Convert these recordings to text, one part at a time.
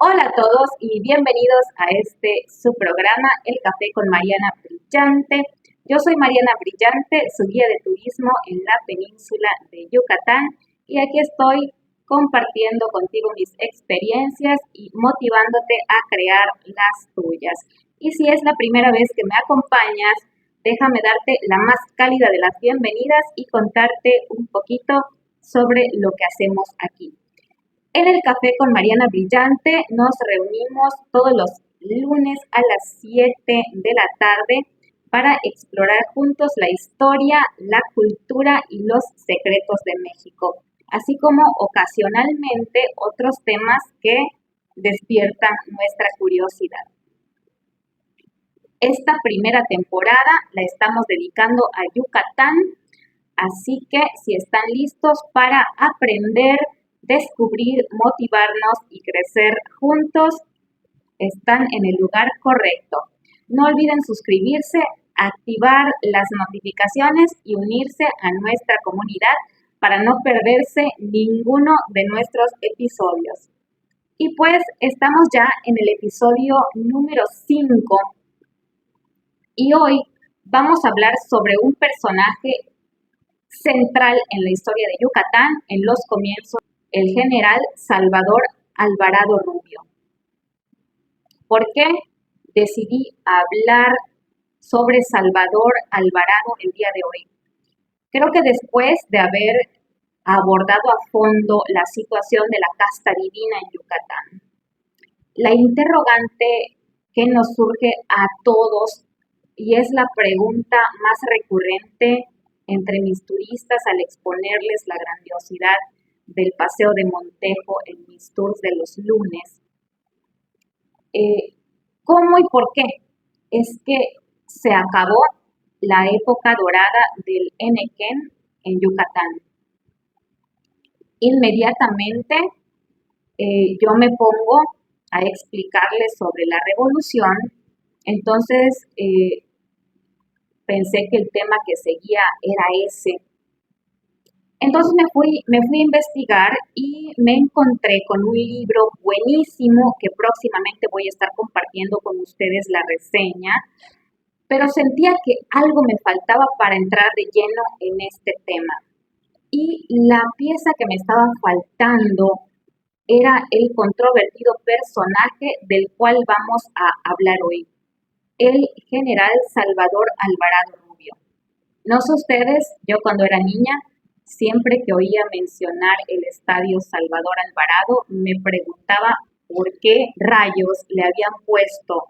Hola a todos y bienvenidos a su programa, El Café con Mariana Brillante. Yo soy Mariana Brillante, su guía de turismo en la península de Yucatán, y aquí estoy compartiendo contigo mis experiencias y motivándote a crear las tuyas. Y si es la primera vez que me acompañas, déjame darte la más cálida de las bienvenidas y contarte un poquito sobre lo que hacemos aquí. En el Café con Mariana Brillante nos reunimos todos los lunes a las 7 de la tarde para explorar juntos la historia, la cultura y los secretos de México, así como ocasionalmente otros temas que despiertan nuestra curiosidad. Esta primera temporada la estamos dedicando a Yucatán, así que si están listos para aprender, descubrir, motivarnos y crecer juntos, están en el lugar correcto. No olviden suscribirse, activar las notificaciones y unirse a nuestra comunidad para no perderse ninguno de nuestros episodios. Y pues estamos ya en el episodio número 5 y hoy vamos a hablar sobre un personaje central en la historia de Yucatán en los comienzos, el general Salvador Alvarado Rubio. ¿Por qué decidí hablar sobre Salvador Alvarado el día de hoy? Creo que después de haber abordado a fondo la situación de la casta divina en Yucatán, la interrogante que nos surge a todos, y es la pregunta más recurrente entre mis turistas al exponerles la grandiosidad del Paseo de Montejo en mis tours de los lunes. ¿Cómo y por qué? Es que se acabó la época dorada del Enequén en Yucatán. Inmediatamente yo me pongo a explicarles sobre la revolución, entonces pensé que el tema que seguía era ese. Entonces me fui a investigar y me encontré con un libro buenísimo que próximamente voy a estar compartiendo con ustedes la reseña, pero sentía que algo me faltaba para entrar de lleno en este tema. Y la pieza que me estaba faltando era el controvertido personaje del cual vamos a hablar hoy, el general Salvador Alvarado Rubio. No sé ustedes, yo cuando era niña, siempre que oía mencionar el estadio Salvador Alvarado, me preguntaba por qué rayos le habían puesto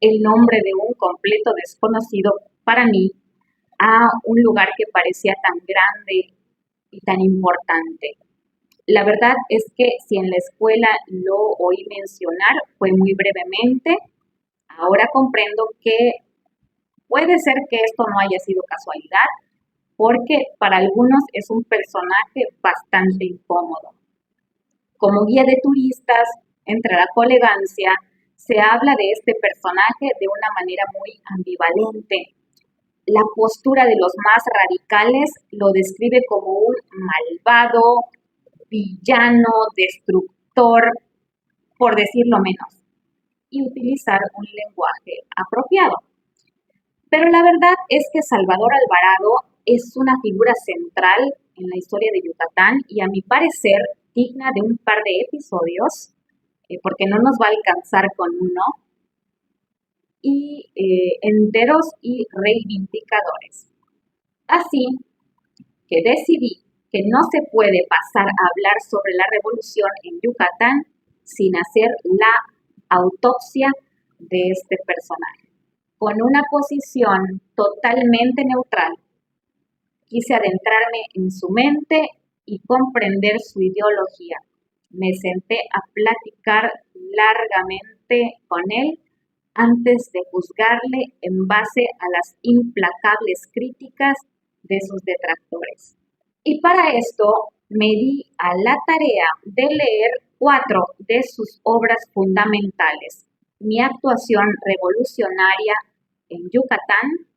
el nombre de un completo desconocido para mí a un lugar que parecía tan grande y tan importante. La verdad es que si en la escuela lo oí mencionar, fue muy brevemente. Ahora comprendo que puede ser que esto no haya sido casualidad, porque para algunos es un personaje bastante incómodo. Como guía de turistas, entre la colegancia, se habla de este personaje de una manera muy ambivalente. La postura de los más radicales lo describe como un malvado, villano, destructor, por decirlo menos, y utilizar un lenguaje apropiado. Pero la verdad es que Salvador Alvarado es una figura central en la historia de Yucatán y a mi parecer digna de un par de episodios, porque no nos va a alcanzar con uno, y enteros y reivindicadores. Así que decidí que no se puede pasar a hablar sobre la revolución en Yucatán sin hacer la autopsia de este personaje. Con una posición totalmente neutral, quise adentrarme en su mente y comprender su ideología. Me senté a platicar largamente con él antes de juzgarle en base a las implacables críticas de sus detractores. Y para esto me di a la tarea de leer 4 de sus obras fundamentales: Mi actuación revolucionaria en Yucatán,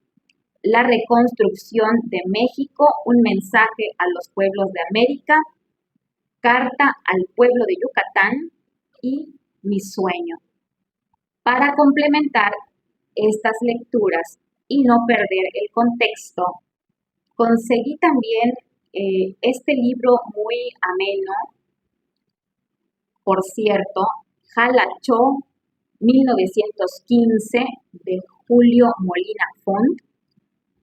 La reconstrucción de México, un mensaje a los pueblos de América, Carta al pueblo de Yucatán y mi sueño. Para complementar estas lecturas y no perder el contexto, conseguí también este libro muy ameno, por cierto, Jalachó 1915 de Julio Molina Font,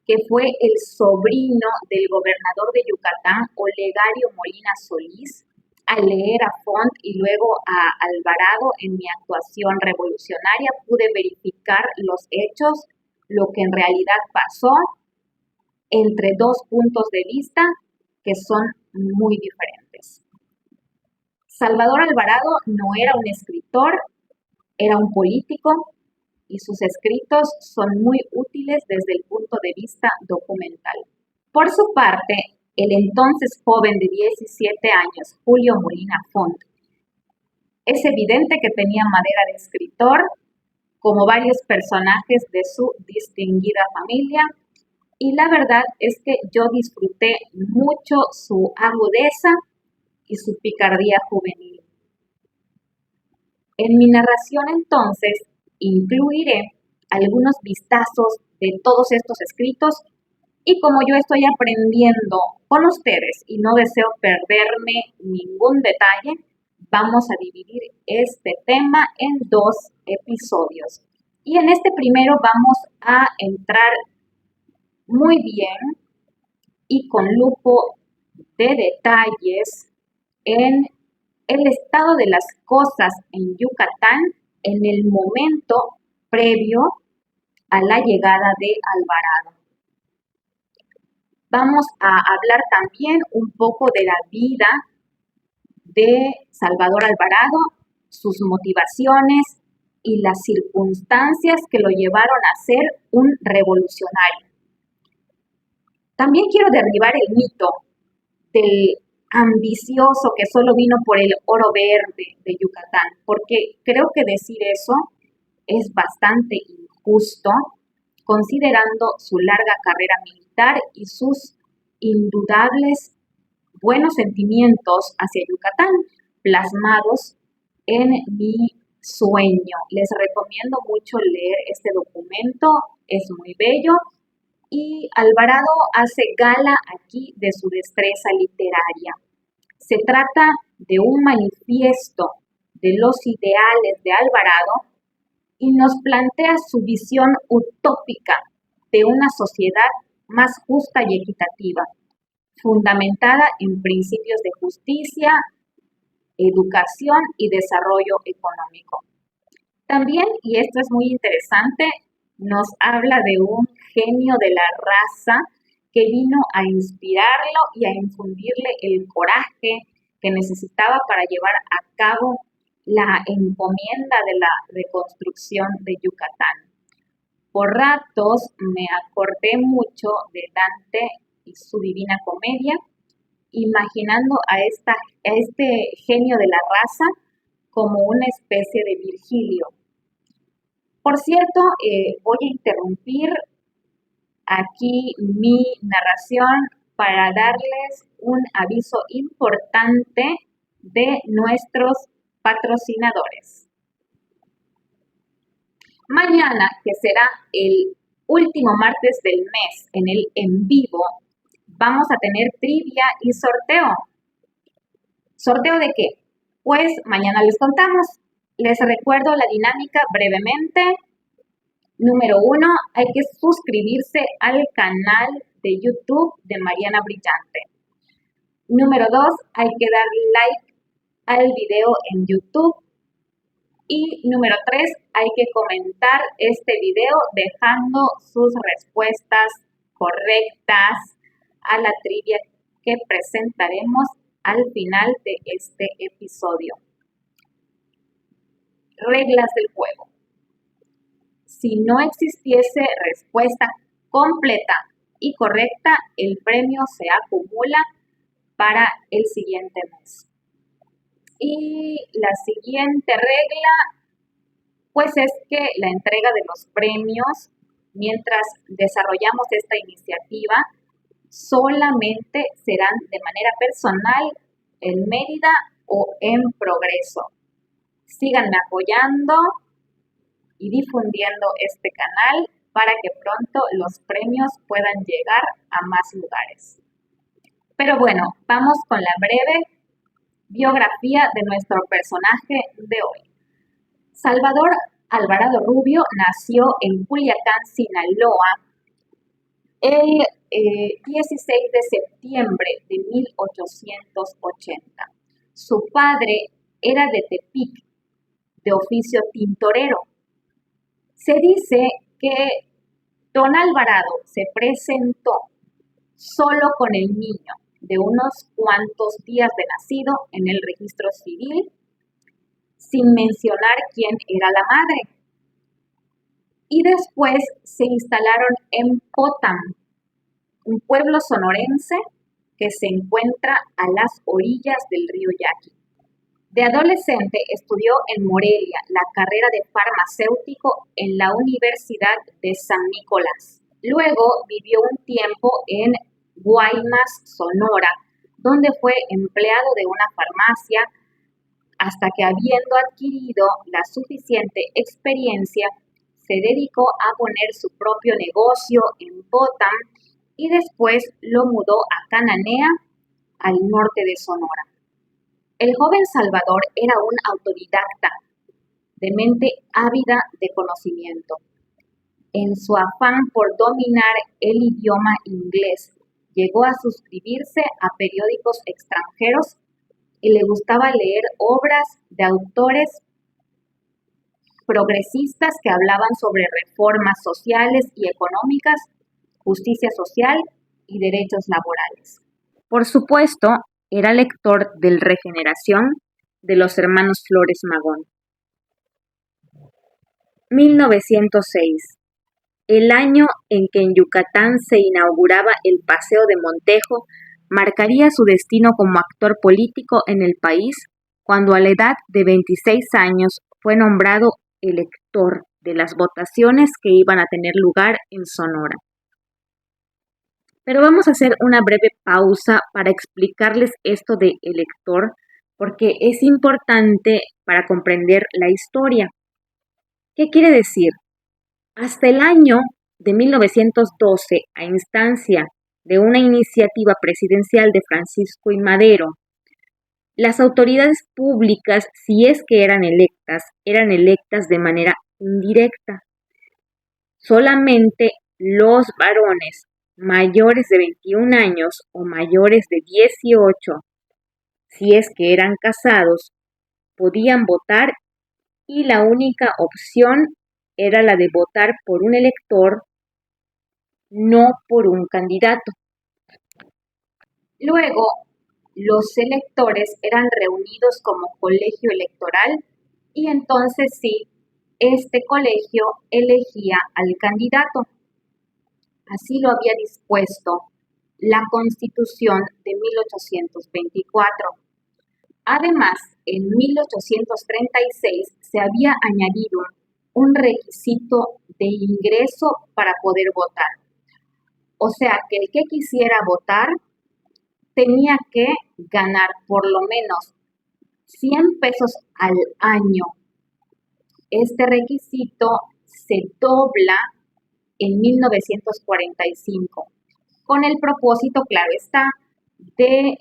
que fue el sobrino del gobernador de Yucatán, Olegario Molina Solís. Al leer a Font y luego a Alvarado en mi actuación revolucionaria, pude verificar los hechos, lo que en realidad pasó, entre dos puntos de vista que son muy diferentes. Salvador Alvarado no era un escritor, era un político y sus escritos son muy útiles desde el punto de vista documental. Por su parte, el entonces joven de 17 años, Julio Molina Font, es evidente que tenía madera de escritor, como varios personajes de su distinguida familia, y la verdad es que yo disfruté mucho su agudeza y su picardía juvenil. En mi narración entonces incluiré algunos vistazos de todos estos escritos y como yo estoy aprendiendo con ustedes y no deseo perderme ningún detalle, vamos a dividir este tema en dos episodios. Y en este primero vamos a entrar muy bien y con lujo de detalles en el estado de las cosas en Yucatán en el momento previo a la llegada de Alvarado. Vamos a hablar también un poco de la vida de Salvador Alvarado, sus motivaciones y las circunstancias que lo llevaron a ser un revolucionario. También quiero derribar el mito del ambicioso que solo vino por el oro verde de Yucatán, porque creo que decir eso es bastante injusto, considerando su larga carrera militar y sus indudables buenos sentimientos hacia Yucatán, plasmados en mi sueño. Les recomiendo mucho leer este documento, es muy bello y Alvarado hace gala aquí de su destreza literaria. Se trata de un manifiesto de los ideales de Alvarado y nos plantea su visión utópica de una sociedad más justa y equitativa, fundamentada en principios de justicia, educación y desarrollo económico. También, y esto es muy interesante, nos habla de un genio de la raza que vino a inspirarlo y a infundirle el coraje que necesitaba para llevar a cabo la encomienda de la reconstrucción de Yucatán. Por ratos me acordé mucho de Dante y su Divina Comedia, imaginando a este genio de la raza como una especie de Virgilio. Por cierto, voy a interrumpir aquí mi narración para darles un aviso importante de nuestros patrocinadores. Mañana, que será el último martes del mes en el en vivo, vamos a tener trivia y sorteo. ¿Sorteo de qué? Pues mañana les contamos. Les recuerdo la dinámica brevemente. Número 1, hay que suscribirse al canal de YouTube de Mariana Brillante. Número 2, hay que dar like al video en YouTube. Y número 3, hay que comentar este video dejando sus respuestas correctas a la trivia que presentaremos al final de este episodio. Reglas del juego. Si no existiese respuesta completa y correcta, el premio se acumula para el siguiente mes. Y la siguiente regla, pues es que la entrega de los premios, mientras desarrollamos esta iniciativa, solamente serán de manera personal en Mérida o en Progreso. síganme apoyando y difundiendo este canal para que pronto los premios puedan llegar a más lugares. Pero bueno, vamos con la breve biografía de nuestro personaje de hoy. Salvador Alvarado Rubio nació en Culiacán, Sinaloa, el 16 de septiembre de 1880. Su padre era de Tepic, de oficio tintorero. Se dice que don Alvarado se presentó solo con el niño de unos cuantos días de nacido en el registro civil, sin mencionar quién era la madre. Y después se instalaron en Potam, un pueblo sonorense que se encuentra a las orillas del río Yaqui. De adolescente estudió en Morelia la carrera de farmacéutico en la Universidad de San Nicolás. Luego vivió un tiempo en Guaymas, Sonora, donde fue empleado de una farmacia hasta que, habiendo adquirido la suficiente experiencia, se dedicó a poner su propio negocio en Potam y después lo mudó a Cananea, al norte de Sonora. El joven Salvador era un autodidacta, de mente ávida de conocimiento. En su afán por dominar el idioma inglés, llegó a suscribirse a periódicos extranjeros y le gustaba leer obras de autores progresistas que hablaban sobre reformas sociales y económicas, justicia social y derechos laborales. Por supuesto, era lector del Regeneración de los hermanos Flores Magón. 1906. El año en que en Yucatán se inauguraba el Paseo de Montejo marcaría su destino como actor político en el país cuando a la edad de 26 años fue nombrado elector de las votaciones que iban a tener lugar en Sonora. Pero vamos a hacer una breve pausa para explicarles esto de elector, porque es importante para comprender la historia. ¿Qué quiere decir? Hasta el año de 1912, a instancia de una iniciativa presidencial de Francisco I. Madero, las autoridades públicas, si es que eran electas de manera indirecta. Solamente los varones mayores de 21 años o mayores de 18, si es que eran casados, podían votar y la única opción era la de votar por un elector, no por un candidato. Luego, los electores eran reunidos como colegio electoral y entonces sí, este colegio elegía al candidato. Así lo había dispuesto la Constitución de 1824. Además, en 1836 se había añadido un requisito de ingreso para poder votar. O sea, que el que quisiera votar tenía que ganar por lo menos 100 pesos al año. Este requisito se dobla en 1945, con el propósito, claro está, de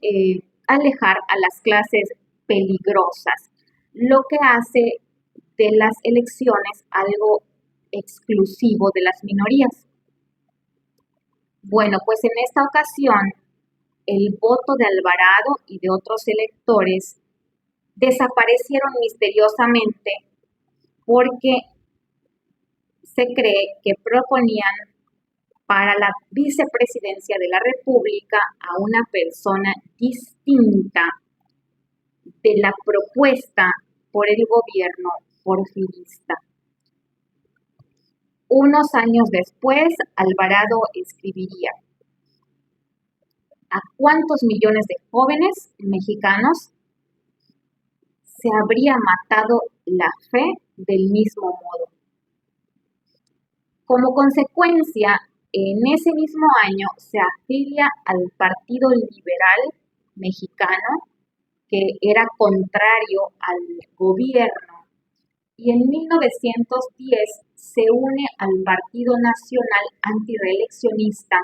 alejar a las clases peligrosas, lo que hace de las elecciones algo exclusivo de las minorías. Bueno, pues en esta ocasión, el voto de Alvarado y de otros electores desaparecieron misteriosamente porque se cree que proponían para la vicepresidencia de la República a una persona distinta de la propuesta por el gobierno porfirista. Unos años después, Alvarado escribiría: ¿a cuántos millones de jóvenes mexicanos se habría matado la fe del mismo modo? Como consecuencia, en ese mismo año se afilia al Partido Liberal Mexicano, que era contrario al gobierno y en 1910 se une al Partido Nacional Antireeleccionista,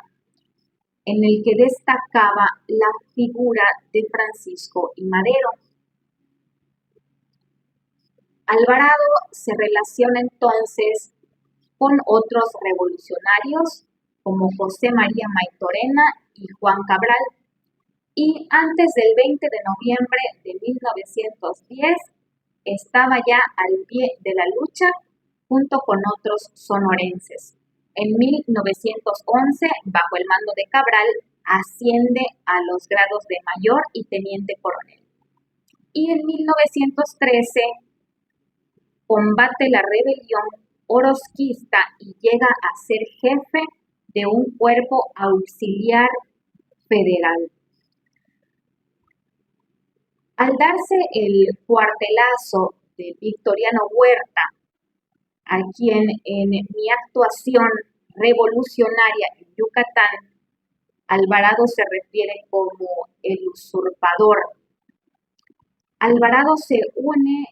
en el que destacaba la figura de Francisco I. Madero. Alvarado se relaciona entonces con otros revolucionarios como José María Maytorena y Juan Cabral, y antes del 20 de noviembre de 1910 estaba ya al pie de la lucha junto con otros sonorenses. En 1911, bajo el mando de Cabral, asciende a los grados de mayor y teniente coronel. Y en 1913 combate la rebelión orozquista y llega a ser jefe de un cuerpo auxiliar federal. Al darse el cuartelazo de Victoriano Huerta, a quien en mi actuación revolucionaria en Yucatán, Alvarado se refiere como el usurpador. Alvarado se une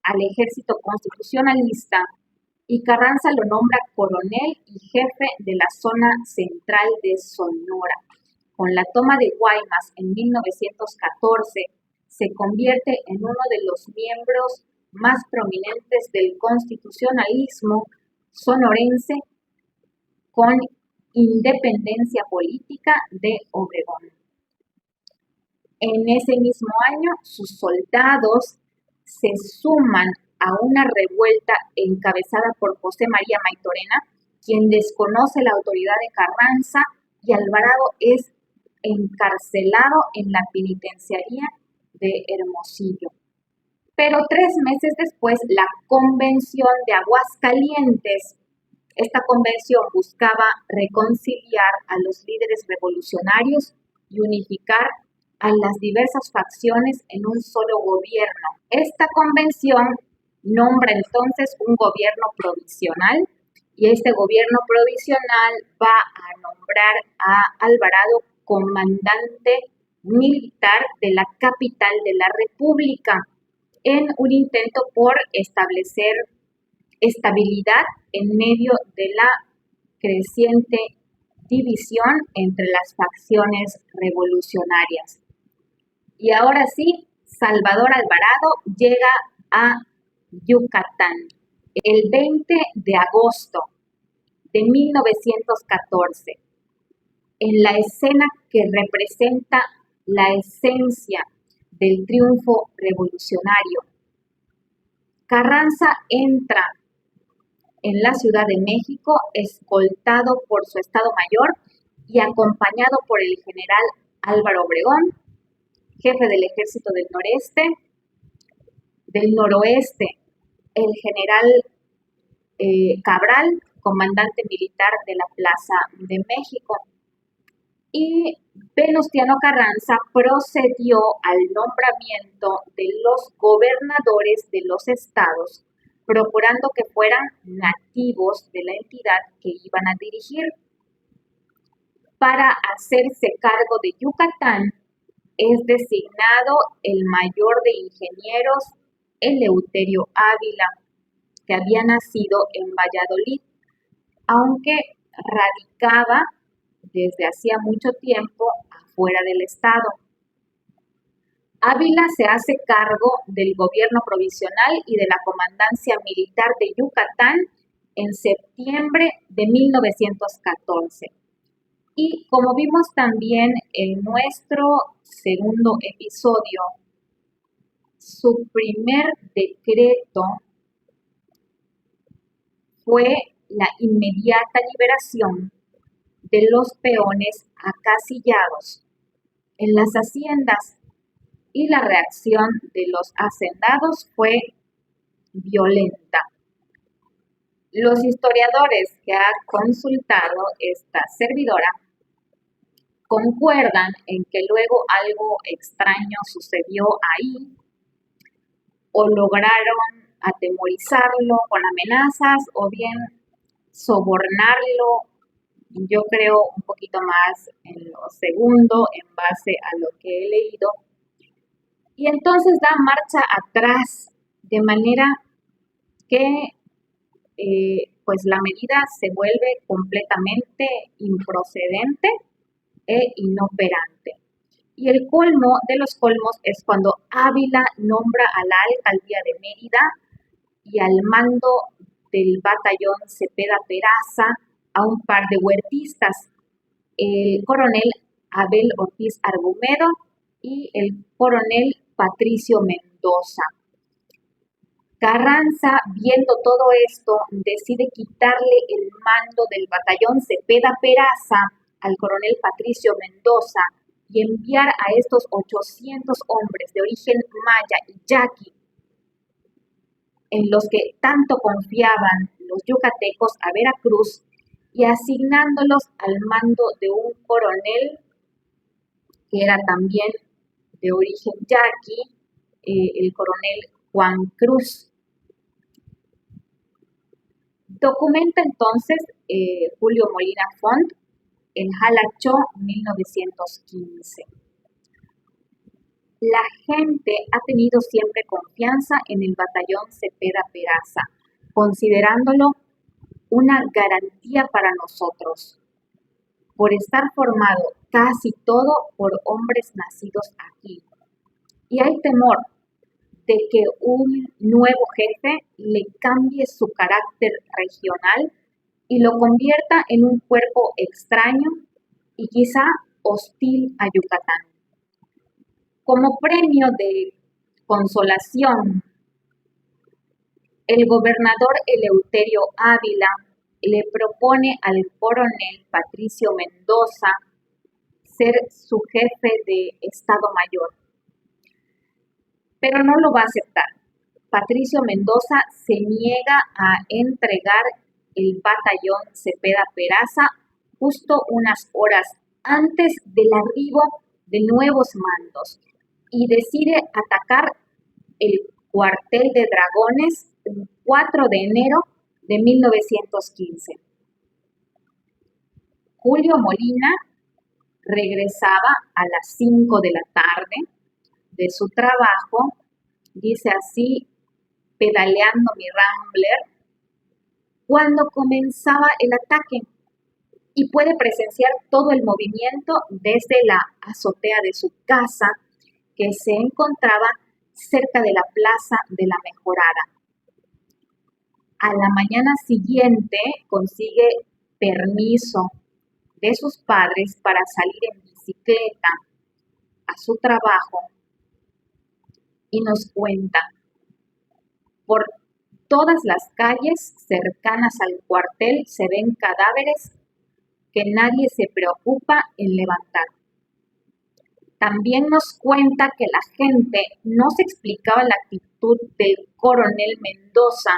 al ejército constitucionalista y Carranza lo nombra coronel y jefe de la zona central de Sonora. Con la toma de Guaymas en 1914, se convierte en uno de los miembros más prominentes del constitucionalismo sonorense con independencia política de Obregón. En ese mismo año, sus soldados se suman a una revuelta encabezada por José María Maytorena, quien desconoce la autoridad de Carranza, y Alvarado es encarcelado en la penitenciaría de Hermosillo. Pero 3 meses después, la Convención de Aguascalientes, esta convención buscaba reconciliar a los líderes revolucionarios y unificar a las diversas facciones en un solo gobierno. Esta convención nombra entonces un gobierno provisional y este gobierno provisional va a nombrar a Alvarado comandante militar de la capital de la República en un intento por establecer estabilidad en medio de la creciente división entre las facciones revolucionarias. Y ahora sí, Salvador Alvarado llega a Yucatán el 20 de agosto de 1914, en la escena que representa la esencia del triunfo revolucionario. Carranza entra en la Ciudad de México escoltado por su Estado Mayor y acompañado por el general Álvaro Obregón, jefe del Ejército del Noroeste, el general Cabral, comandante militar de la Plaza de México. Y Venustiano Carranza procedió al nombramiento de los gobernadores de los estados, procurando que fueran nativos de la entidad que iban a dirigir. Para hacerse cargo de Yucatán, es designado el mayor de ingenieros, Eleuterio Ávila, que había nacido en Valladolid, aunque radicaba desde hacía mucho tiempo afuera del estado. Ávila se hace cargo del gobierno provisional y de la comandancia militar de Yucatán en septiembre de 1914. Y como vimos también en nuestro segundo episodio, su primer decreto fue la inmediata liberación de los peones acasillados en las haciendas, y la reacción de los hacendados fue violenta. Los historiadores que ha consultado esta servidora concuerdan en que luego algo extraño sucedió ahí, o lograron atemorizarlo con amenazas, o bien sobornarlo. Yo creo un poquito más en lo segundo, en base a lo que he leído. Y entonces da marcha atrás de manera que pues la medida se vuelve completamente improcedente e inoperante. Y el colmo de los colmos es cuando Ávila nombra a la alcaldía de Mérida y al mando del batallón Cepeda Peraza a un par de huertistas, el coronel Abel Ortiz Argumedo y el coronel Patricio Mendoza. Carranza, viendo todo esto, decide quitarle el mando del batallón Cepeda Peraza al coronel Patricio Mendoza y enviar a estos 800 hombres de origen maya y yaqui, en los que tanto confiaban los yucatecos, a Veracruz, y asignándolos al mando de un coronel que era también de origen yaqui, el coronel Juan Cruz. Documenta entonces Julio Molina Font en Jalachó, 1915. La gente ha tenido siempre confianza en el batallón Cepeda Peraza, considerándolo una garantía para nosotros, por estar formado casi todo por hombres nacidos aquí. Y hay temor de que un nuevo jefe le cambie su carácter regional y lo convierta en un cuerpo extraño y quizá hostil a Yucatán. Como premio de consolación, el gobernador Eleuterio Ávila le propone al coronel Patricio Mendoza ser su jefe de Estado Mayor, pero no lo va a aceptar. Patricio Mendoza se niega a entregar el batallón Cepeda Peraza justo unas horas antes del arribo de nuevos mandos y decide atacar el cuartel de dragones el 4 de enero de 1915. Julio Molina regresaba a las 5 de la tarde de su trabajo, dice así, pedaleando mi Rambler, cuando comenzaba el ataque y puede presenciar todo el movimiento desde la azotea de su casa que se encontraba cerca de la plaza de la Mejorada. A la mañana siguiente consigue permiso de sus padres para salir en bicicleta a su trabajo y nos cuenta, por todas las calles cercanas al cuartel se ven cadáveres que nadie se preocupa en levantar. También nos cuenta que la gente no se explicaba la actitud del coronel Mendoza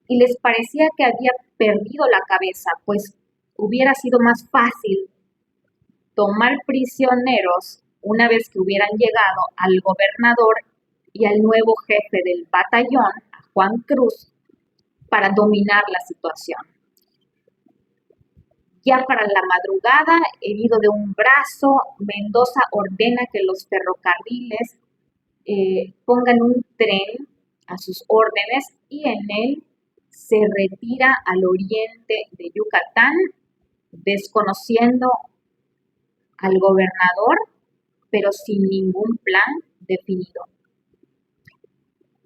y les parecía que había perdido la cabeza, pues hubiera sido más fácil tomar prisioneros una vez que hubieran llegado al gobernador y al nuevo jefe del batallón, a Juan Cruz, para dominar la situación. Ya para la madrugada, herido de un brazo, Mendoza ordena que los ferrocarriles pongan un tren a sus órdenes y en él se retira al oriente de Yucatán, desconociendo al gobernador, pero sin ningún plan definido.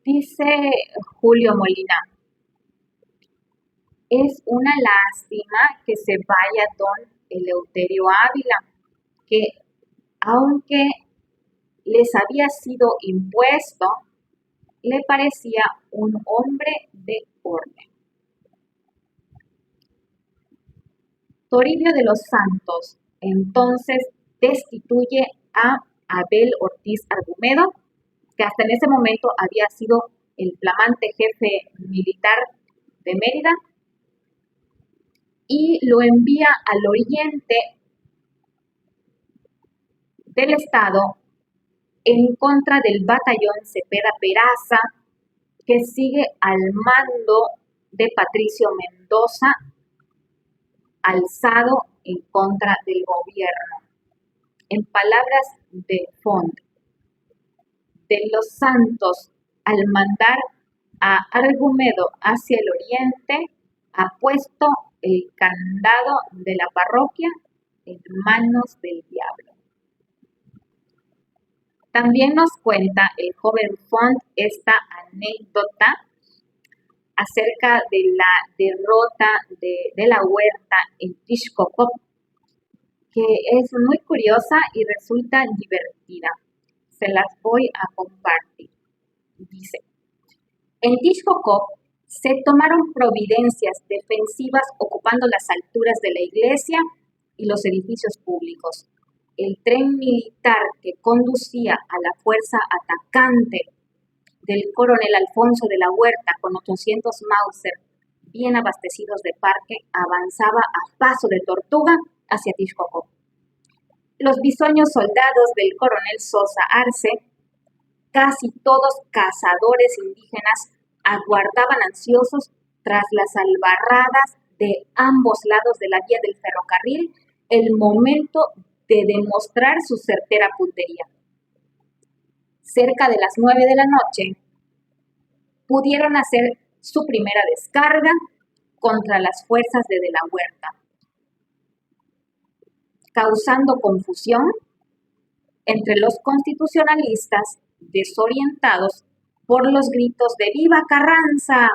Dice Julio Molina, es una lástima que se vaya don Eleuterio Ávila, que aunque les había sido impuesto, le parecía un hombre de orden. Toribio de los Santos entonces destituye a Abel Ortiz Argumedo, que hasta en ese momento había sido el flamante jefe militar de Mérida, y lo envía al oriente del estado en contra del batallón Cepeda Peraza, que sigue al mando de Patricio Mendoza, alzado en contra del gobierno. En palabras de Font, de los Santos, al mandar a Argumedo hacia el oriente, ha puesto el candado de la parroquia en manos del diablo. También nos cuenta el joven Font esta anécdota acerca de la derrota de la huerta en Tixkokob, que es muy curiosa y resulta divertida. Se las voy a compartir. Dice, en Tixkokob se tomaron providencias defensivas ocupando las alturas de la iglesia y los edificios públicos. El tren militar que conducía a la fuerza atacante del coronel Alfonso de la Huerta con 800 Mauser bien abastecidos de parque avanzaba a paso de tortuga hacia Tixkokob. Los bisoños soldados del coronel Sosa Arce, casi todos cazadores indígenas, aguardaban ansiosos tras las albarradas de ambos lados de la vía del ferrocarril el momento de demostrar su certera puntería. Cerca de las 9 de la noche, pudieron hacer su primera descarga contra las fuerzas de la Huerta, causando confusión entre los constitucionalistas desorientados por los gritos de ¡Viva Carranza!,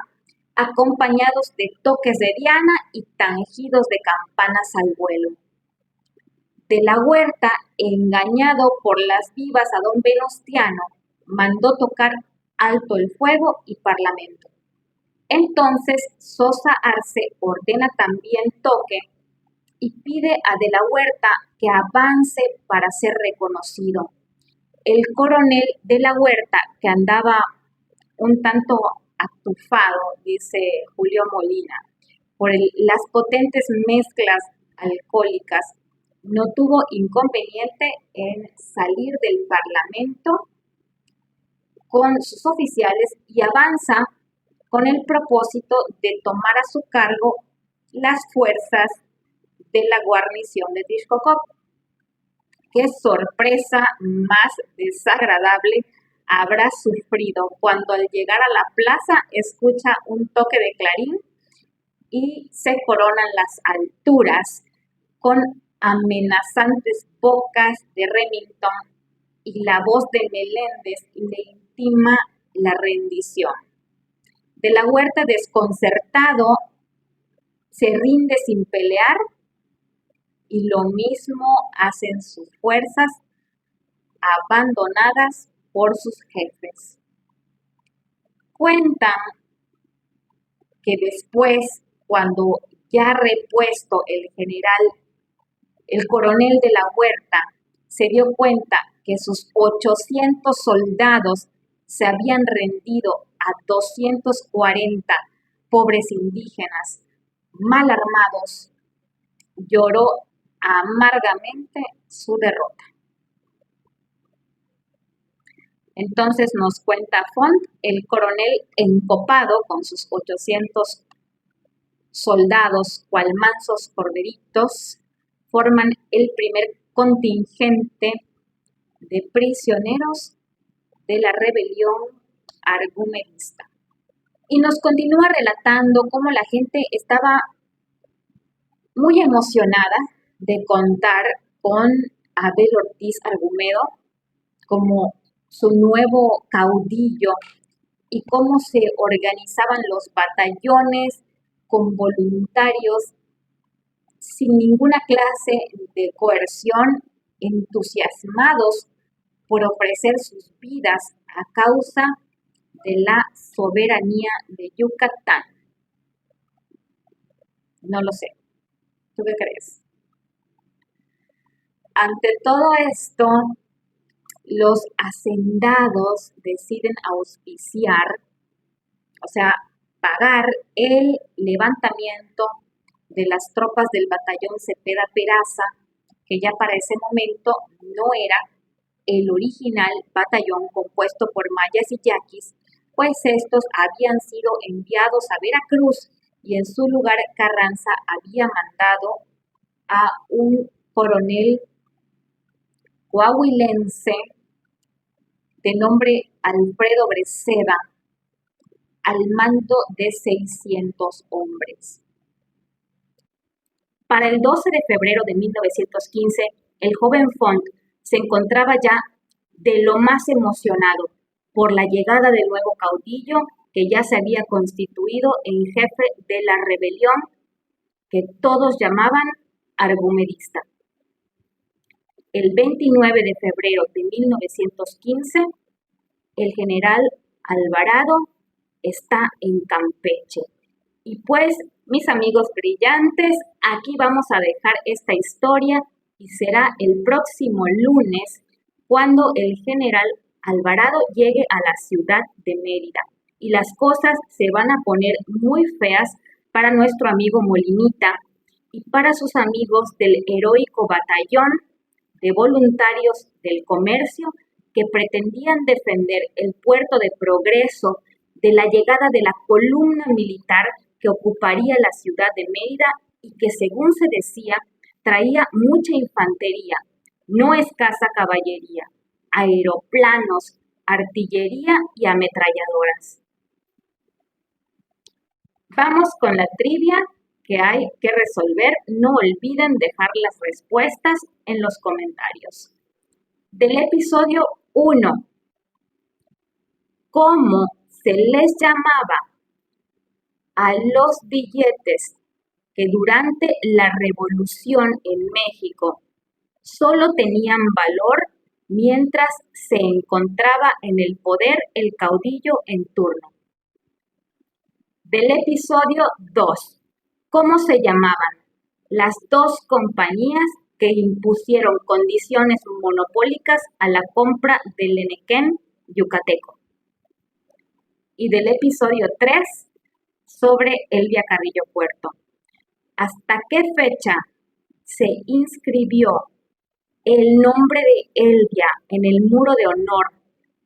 acompañados de toques de diana y tangidos de campanas al vuelo. De la Huerta, engañado por las vivas a don Venustiano, mandó tocar alto el fuego y parlamento. Entonces Sosa Arce ordena también toque y pide a de la Huerta que avance para ser reconocido. El coronel de la Huerta, que andaba un tanto atufado, dice Julio Molina, por las potentes mezclas alcohólicas, no tuvo inconveniente en salir del Parlamento con sus oficiales y avanza con el propósito de tomar a su cargo las fuerzas de la guarnición de Tixkokob. Qué sorpresa más desagradable habrá sufrido cuando al llegar a la plaza escucha un toque de clarín y se coronan las alturas con amenazantes bocas de Remington y la voz de Meléndez le intima la rendición. De la Huerta, desconcertado, se rinde sin pelear y lo mismo hacen sus fuerzas abandonadas por sus jefes. Cuentan que después, cuando ya repuesto el coronel de la Huerta, se dio cuenta que sus 800 soldados se habían rendido a 240 pobres indígenas mal armados, lloró amargamente su derrota. Entonces nos cuenta Font, el coronel encopado con sus 800 soldados, cual mansos corderitos, forman el primer contingente de prisioneros de la rebelión argumedista. Y nos continúa relatando cómo la gente estaba muy emocionada de contar con Abel Ortiz Argumedo como su nuevo caudillo y cómo se organizaban los batallones con voluntarios sin ninguna clase de coerción, entusiasmados por ofrecer sus vidas a causa de la soberanía de Yucatán. No lo sé. ¿Tú qué crees? Ante todo esto, los hacendados deciden auspiciar, o sea, pagar el levantamiento de las tropas del batallón Cepeda Peraza, que ya para ese momento no era el original batallón compuesto por mayas y yaquis, pues estos habían sido enviados a Veracruz y en su lugar Carranza había mandado a un coronel coahuilense de nombre Alfredo Breceda al mando de 600 hombres. Para el 12 de febrero de 1915, el joven Font se encontraba ya de lo más emocionado por la llegada del nuevo caudillo que ya se había constituido en jefe de la rebelión que todos llamaban argumedista. El 29 de febrero de 1915, el general Alvarado está en Campeche. Y pues, mis amigos brillantes, aquí vamos a dejar esta historia y será el próximo lunes cuando el general Alvarado llegue a la ciudad de Mérida. Y las cosas se van a poner muy feas para nuestro amigo Molinita y para sus amigos del heroico batallón de voluntarios del comercio que pretendían defender el puerto de Progreso de la llegada de la columna militar que ocuparía la ciudad de Mérida y que, según se decía, traía mucha infantería, no escasa caballería, aeroplanos, artillería y ametralladoras. Vamos con la trivia que hay que resolver. No olviden dejar las respuestas en los comentarios. Del episodio 1, ¿cómo se les llamaba a los billetes que durante la Revolución en México solo tenían valor mientras se encontraba en el poder el caudillo en turno? Del episodio 2, ¿cómo se llamaban las dos compañías que impusieron condiciones monopólicas a la compra del Enequén yucateco? Y del episodio 3, sobre Elvia Carrillo Puerto, ¿hasta qué fecha se inscribió el nombre de Elvia en el muro de honor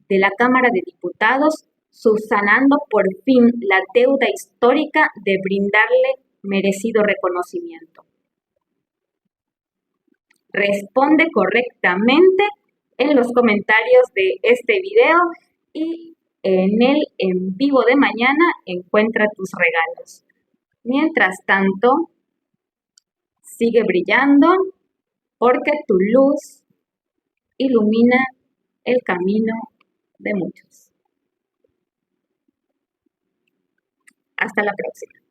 de la Cámara de Diputados, subsanando por fin la deuda histórica de brindarle merecido reconocimiento? Responde correctamente en los comentarios de este video y en el en vivo de mañana encuentra tus regalos. Mientras tanto, sigue brillando porque tu luz ilumina el camino de muchos. Hasta la próxima.